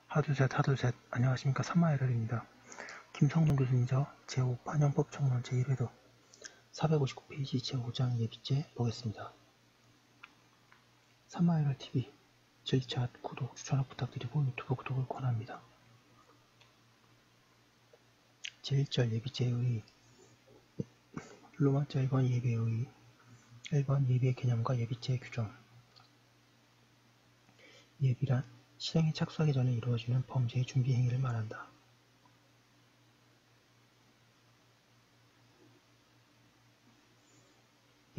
하둘셋. 안녕하십니까. 삼마에럴입니다. 김성동 교수님저 제5반영법 청론 제1회도 459페이지 제5장 예비죄 보겠습니다. 삼마에럴TV 질차, 구독, 추천을 부탁드리고 유튜브 구독을 권합니다. 제1절 예비죄의 로마자 1번 예비의 1번 예비의 개념과 예비죄의 규정. 예비란 실행에 착수하기 전에 이루어지는 범죄의 준비 행위를 말한다.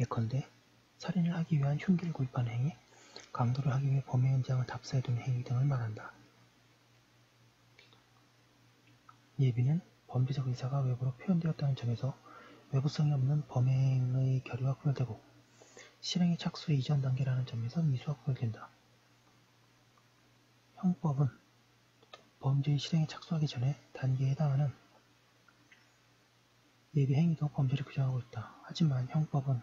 예컨대 살인을 하기 위한 흉기를 구입하는 행위, 강도를 하기 위해 범행 현장을 답사해두는 행위 등을 말한다. 예비는 범죄적 의사가 외부로 표현되었다는 점에서 외부성이 없는 범행의 결의와 구별되고 실행의 착수 이전 단계라는 점에서 미수와 구별된다. 형법은 범죄의 실행에 착수하기 전에 단계에 해당하는 예비 행위도 범죄를 규정하고 있다. 하지만 형법은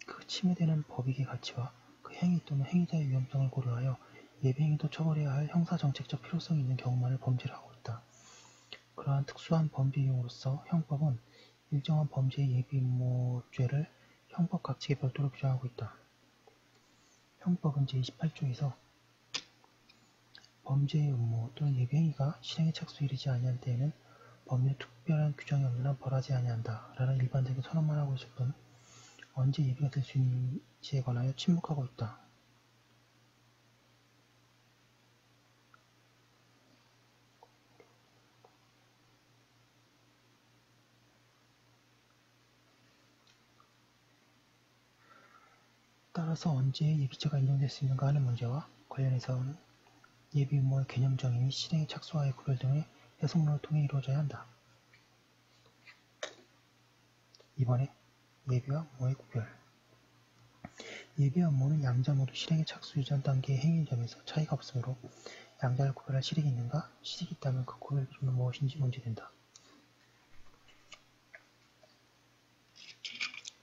그 침해되는 법익의 가치와 그 행위 또는 행위자의 위험성을 고려하여 예비 행위도 처벌해야 할 형사정책적 필요성이 있는 경우만을 범죄를 하고 있다. 그러한 특수한 범죄 유형으로서 형법은 일정한 범죄의 예비 음모죄를 형법 각칙에 별도로 규정하고 있다. 형법은 제28조에서 범죄의 음모 또는 예비 행위가 실행에 착수에 이르지 아니한 때에는 법률 특별한 규정이 없는 한 벌하지 아니한다 라는 일반적인 선언만 하고 있을 뿐 언제 예비가 될 수 있는지에 관하여 침묵하고 있다. 따라서 언제 예비죄가 인정될 수 있는가 하는 문제와 관련해서는 예비 음모의 개념 정의 및 실행의 착수와의 구별 등의 해석론을 통해 이루어져야 한다. 이번에 예비와 음모의 구별. 예비와 음모는 양자 모두 실행의 착수 이전 단계의 행위인 점에서 차이가 없으므로 양자를 구별할 실익이 있는가? 실익이 있다면 그 구별 기준은 무엇인지 문제된다.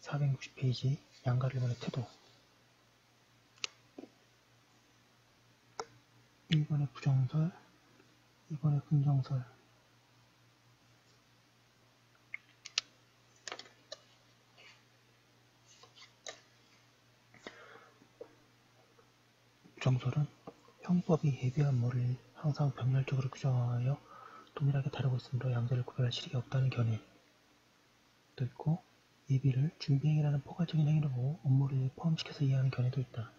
460페이지 양가 1번의 태도. 1번의 부정설, 2번의 긍정설. 부정설은 형법이 예비와 음모를 항상 병렬적으로 규정하여 동일하게 다루고 있으므로 양자를 구별할 실익이 없다는 견해도 있고 예비를 준비행위라는 포괄적인 행위로 보고 음모를 포함시켜서 이해하는 견해도 있다.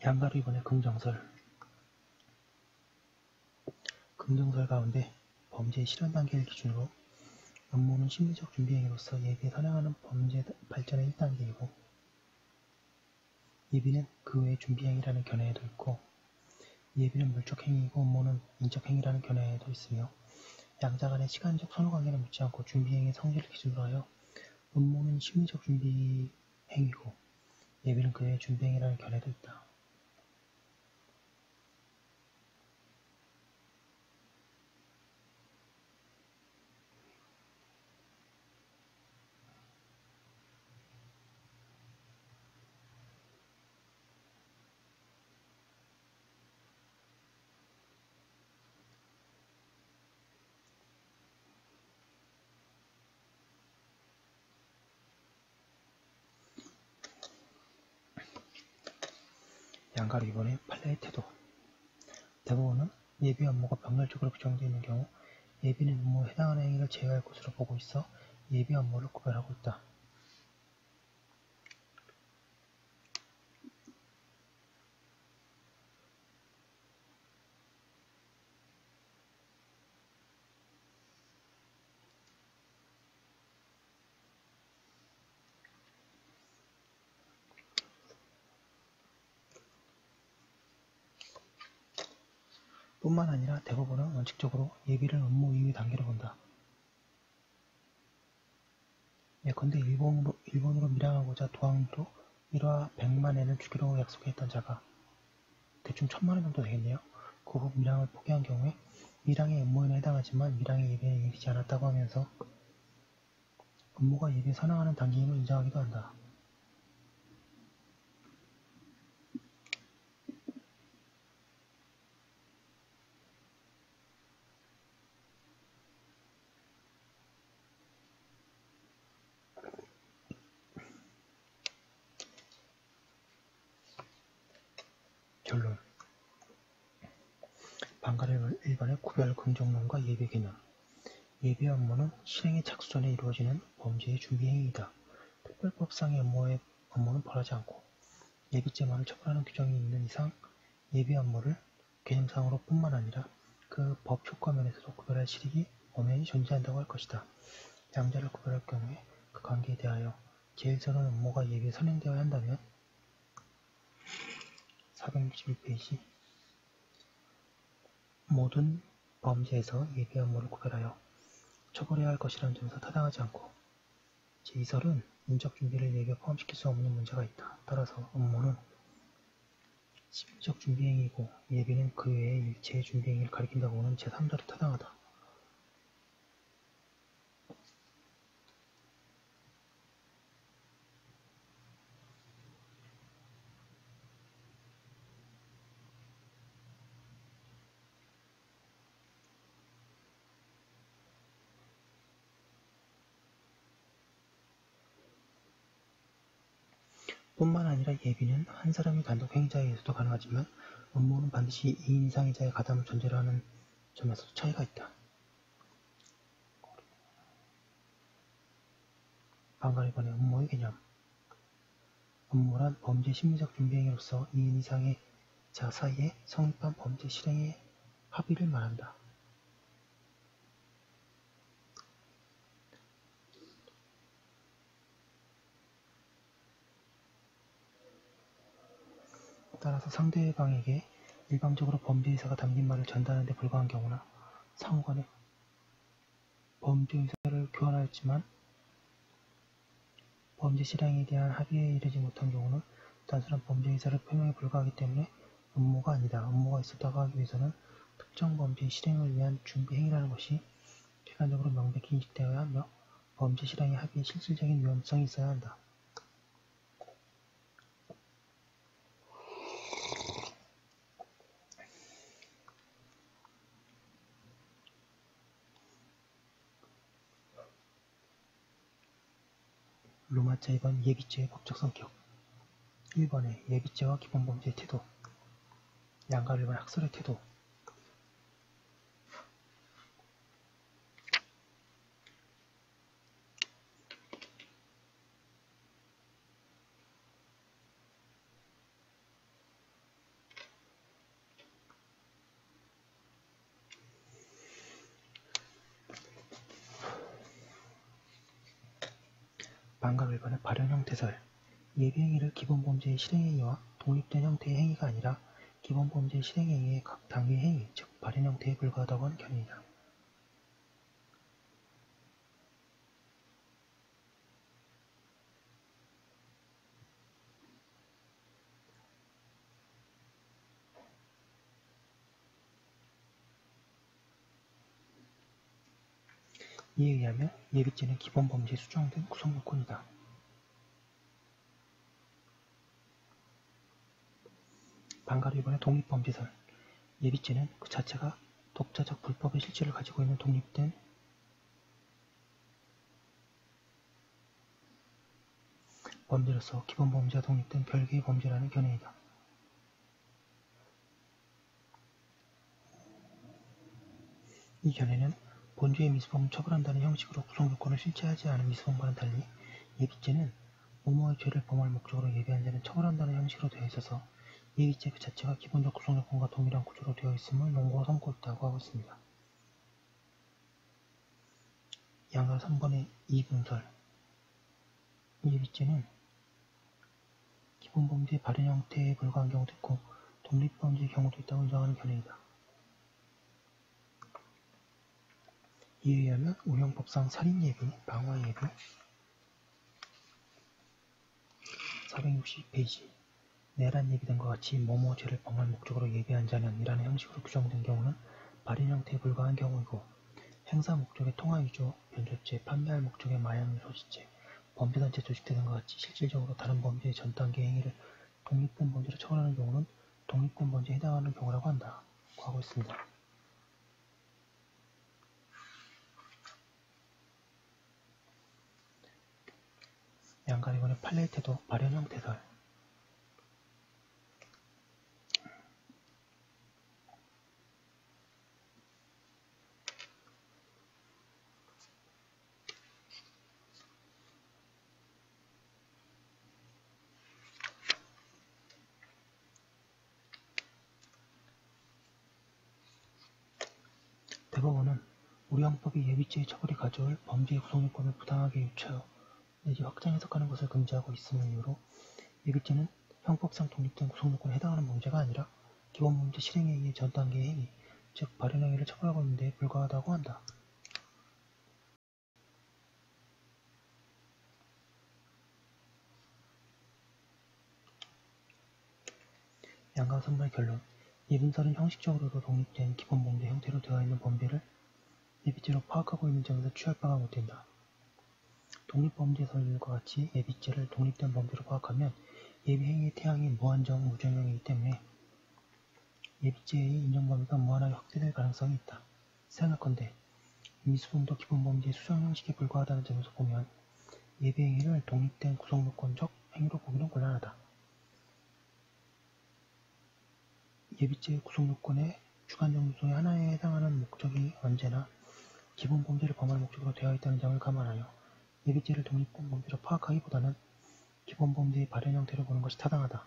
양가로 이번에 긍정설. 긍정설 가운데 범죄의 실현 단계를 기준으로 음모는 심리적 준비 행위로서 예비에 선행하는 범죄 발전의 1단계이고 예비는 그 외의 준비 행위라는 견해에도 있고 예비는 물적 행위이고 음모는 인적 행위라는 견해에도 있으며 양자 간의 시간적 선후관계는 묻지 않고 준비 행위의 성질을 기준으로 하여 음모는 심리적 준비 행위고 예비는 그 외의 준비 행위라는 견해도 있다. 양가로 이번에 판례의 태도. 대법원은 예비와 음모가 병렬적으로 규정되어 있는 경우 예비는 음모에 해당하는 행위를 제외할 것으로 보고 있어 예비와 음모를 구별하고 있다. 뿐만 아니라 대법원은 원칙적으로 예비를 업무 이유 단계로 본다. 예컨대 일본으로 밀항하고자 도항으로 1화 100만엔을 주기로 약속했던 자가 대충 1000만원 정도 되겠네요. 그 후 밀항을 포기한 경우에 밀항의 업무에는 해당하지만 밀항의 예비에 이르지 않았다고 하면서 업무가 예비에 선항하는 단계임을 인정하기도 한다. 결론. 방가 1번의 구별 긍정론과 예비 개념. 예비 업무는 실행의 착수 전에 이루어지는 범죄의 준비 행위이다. 특별법상의 업무는 벌하지 않고 예비죄만을 처벌하는 규정이 있는 이상 예비 업무를 개념상으로 뿐만 아니라 그 법 효과 면에서도 구별할 실익이 엄연히 존재한다고 할 것이다. 양자를 구별할 경우에 그 관계에 대하여 제1선은 업무가 예비에 선행되어야 한다면 461페이지 모든 범죄에서 예비 업무를 구별하여 처벌해야 할 것이라는 점에서 타당하지 않고 제2설은 인적 준비를 예비에 포함시킬 수 없는 문제가 있다. 따라서 업무는 심리적 준비행위이고 예비는 그 외의 일체의 준비행위를 가리킨다고 하는 제3절이 타당하다. 뿐만 아니라 예비는 한 사람이 단독 행위자에 의해서도 가능하지만 업무는 반드시 2인 이상의 자의 가담을 전제로 하는 점에서도 차이가 있다. 방가 1번의 업무의 개념. 업무란 범죄 심리적 준비행위로서 2인 이상의 자 사이에 성립한 범죄 실행의 합의를 말한다. 따라서 상대방에게 일방적으로 범죄 의사가 담긴 말을 전달하는 데 불과한 경우나 상호간에 범죄 의사를 교환하였지만 범죄 실행에 대한 합의에 이르지 못한 경우는 단순한 범죄 의사를 표명에 불과하기 때문에 업무가 아니다. 업무가 있었다고 하기 위해서는 특정 범죄 실행을 위한 준비 행위라는 것이 객관적으로 명백히 인식되어야 하며 범죄 실행의 합의에 실질적인 위험성이 있어야 한다. 로마자 2번 예비죄의 법적 성격. 1번의 예비죄와 기본범죄의 태도. 양가 1번 학설의 태도. 방가 1번의 발현 형태설. 예비행위를 기본범죄의 실행행위와 독립된 형태의 행위가 아니라 기본범죄의 실행행위의 각 단계의 행위, 즉 발현 형태에 불과하다고 하는 견해이다. 이에 의하면 예비죄는 기본범죄에 수정된 구성요건이다. 방가 1번의 독립범죄설. 예비죄는 그 자체가 독자적 불법의 실체를 가지고 있는 독립된 범죄로서 기본범죄와 독립된 별개의 범죄라는 견해이다. 이 견해는 본죄의 미수범을 처벌한다는 형식으로 구성요건을 실체하지 않은 미수범과는 달리 예비죄는 모모의 죄를 범할 목적으로 예비한 자는 처벌한다는 형식으로 되어 있어서 예비죄 그 자체가 기본적 구성요건과 동일한 구조로 되어 있음을 논거로 삼고 있다고 하고 있습니다. 양가 3번의 이분설. 예비죄는 기본범죄의 발현 형태에 불과한 경우도 있고 독립범죄의 경우도 있다고 인정하는 견해이다. 이에 의하면 우리 형법상 살인예비, 방화예비 460페이지 내란 예비 등과 같이 뭐뭐 죄를 범할 목적으로 예비한 자는 이라는 형식으로 규정된 경우는 발인 형태에 불과한 경우이고 행사 목적의 통화위조, 변조죄, 판매할 목적의 마약 소지죄, 범죄단체 조직대 등과 같이 실질적으로 다른 범죄의 전 단계 행위를 독립된 범죄로 처벌하는 경우는 독립된 범죄에 해당하는 경우라고 한다. 하고 있습니다. 양가리건의 판례 태도, 발현 형태설 대법원은 우리 형법이 예비죄의 처벌이 가져올 범죄의 구성요건을 부당하게 유추하여 내지 확장 해석하는 것을 금지하고 있음을 이유로 예비죄는 형법상 독립된 구성요건에 해당하는 범죄가 아니라 기본범죄 실행에 의해 전 단계의 행위, 즉 발현행위를 처벌하고 있는 데 불과하다고 한다. 양강 선발 결론 예빈설은 형식적으로도 독립된 기본범죄 형태로 되어 있는 범죄를 예비죄로 파악하고 있는 점에서 취할 바가 못 된다. 독립범죄설과 같이 예비죄를 독립된 범죄로 파악하면 예비행위의 태양이 무한정 무정형이기 때문에 예비죄의 인정범위가 무한하게 확대될 가능성이 있다. 생각컨대 미수범도 기본범죄의 수정 형식에 불과하다는 점에서 보면 예비행위를 독립된 구성요건적 행위로 보기는 곤란하다. 예비죄의 구성요건의 주관적 요소의 하나에 해당하는 목적이 언제나 기본범죄를 범할 목적으로 되어 있다는 점을 감안하여 예비죄를 독립된 범죄로 파악하기보다는 기본범죄의 발현 형태로 보는 것이 타당하다.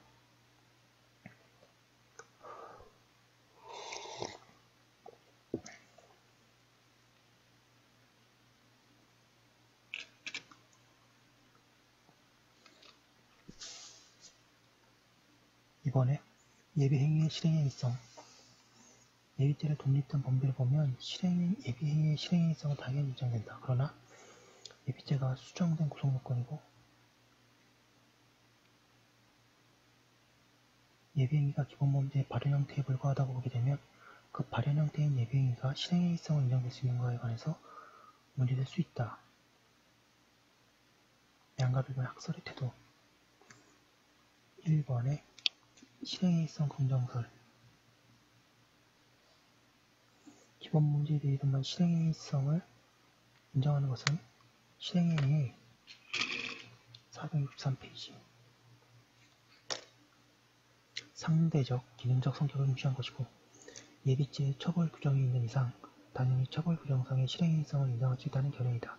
이번에 예비행위의 실행행위성 예비죄를 독립된 범죄를 보면 예비행위의 실행행위성은 당연히 인정된다. 그러나 예비죄가 수정된 구성요건이고 예비행위가 기본범죄의 발현 형태에 불과하다고 보게 되면 그 발현 형태인 예비행위가 실행행위성을 인정될 수 있는가에 관해서 문제될 수 있다. 양가비변 학설의 태도 1번에 실행행위성 긍정설 기본범죄에 대해서만 실행행위성을 인정하는 것은 실행행위 463페이지 상대적, 기능적 성격을 무시한 것이고 예비죄의 처벌 규정이 있는 이상 당연히 처벌 규정상의 실행행위성을 인정할 수 있다는 견해이다.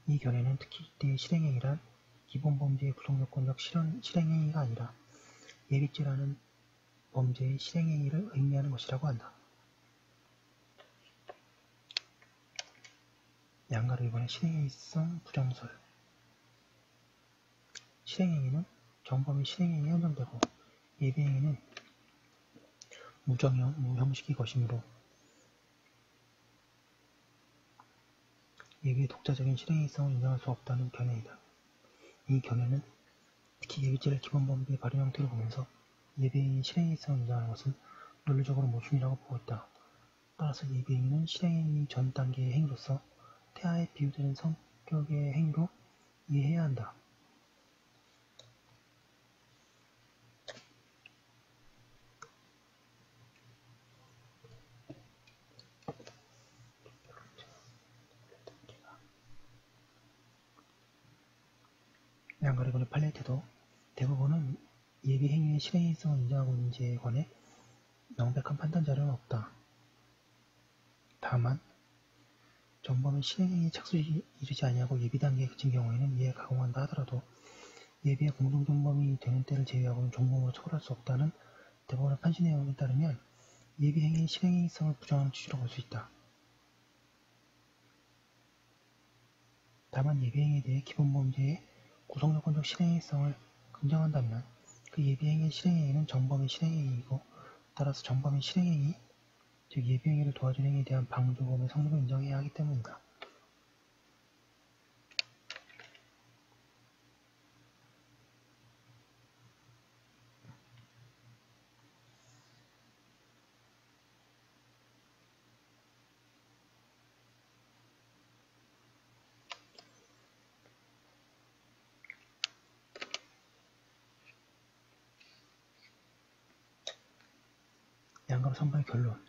이 견해는 특히 이때의 실행행위란 기본범죄의 구성요건적 실행행위가 아니라 예비죄라는 범죄의 실행행위를 의미하는 것이라고 한다. 양가로 이번에 실행행위성 부정설 실행행위는 정범의 실행행위에 한정되고 예비행위는 무정형, 무형식의 것이므로 예비의 독자적인 실행행위성을 인정할 수 없다는 견해이다. 이 견해는 특히 예비죄를 기본범죄의 발현 형태로 보면서 예비행위의 실행행위성을 인정하는 것은 논리적으로 모순이라고 보고 있다. 따라서 예비행위는 실행행위 전 단계의 행위로서 태아에 비유되는 성격의 행위로 이해해야 한다. 양가리건의 판례 태도 대법원은 예비행위의 실행행위성을 인정하고 있는지에 관해 명백한 판단 자료는 없다. 다만 정범의 실행행위 착수에 이르지 아니하고 예비 단계에 그친 경우에는 이에 가공한다 하더라도 예비의 공동정범이 되는 때를 제외하고는 정범으로 처벌할 수 없다는 대법원의 판시 내용에 따르면 예비행위의 실행행위성을 부정하는 취지로 볼 수 있다. 다만 예비행위에 대해 기본범죄의 구성요건적 실행행위성을 긍정한다면 그 예비행위의 실행행위는 정범의 실행행위이고 따라서 정범의 실행행위, 즉 예비행위를 도와준 행위에 대한 방조범의 성립을 인정해야 하기 때문이다. 단감 선발 결론.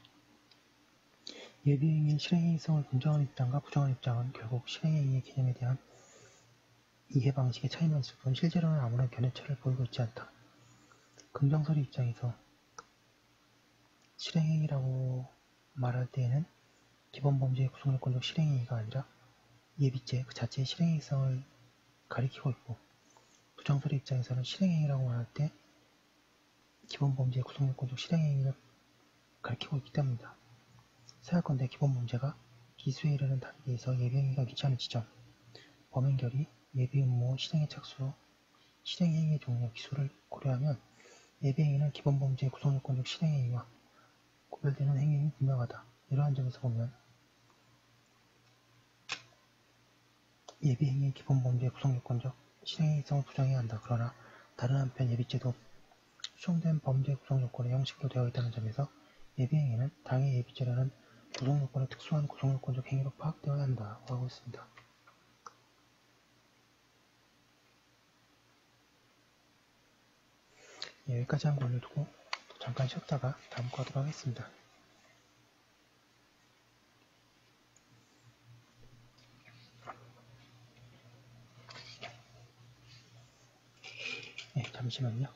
예비행위의 실행행위성을 긍정하는 입장과 부정하는 입장은 결국 실행행위의 개념에 대한 이해 방식의 차이만 있을 뿐 실제로는 아무런 견해차를 보이고 있지 않다. 긍정설의 입장에서 실행행위라고 말할 때에는 기본범죄의 구성요건적 실행행위가 아니라 예비죄 그 자체의 실행행위성을 가리키고 있고, 부정설의 입장에서는 실행행위라고 말할 때 기본범죄의 구성요건적 실행행위를 가리키고 있기 때문이다. 생각건대 기본범죄가 기수에 이르는 단계에서 예비행위가 위치하는 지점, 범행결의, 예비음모, 실행의 착수, 실행행위의 종류, 기수를 고려하면 예비행위는 기본범죄의 구성요건적 실행행위와 구별되는 행위임이 분명하다. 이러한 점에서 보면 예비행위의 기본범죄의 구성요건적 실행행위성을 부정해야 한다. 그러나 다른 한편 예비죄도 수정된 범죄 구성요건의 형식으로 되어 있다는 점에서 예비행위는 당해 예비죄라는 구성요건의 특수한 구성요건적 행위로 파악되어야 한다고 하고 있습니다. 여기까지 한 거 올려두고 잠깐 쉬었다가 다음 거 하도록 하겠습니다. 네, 잠시만요.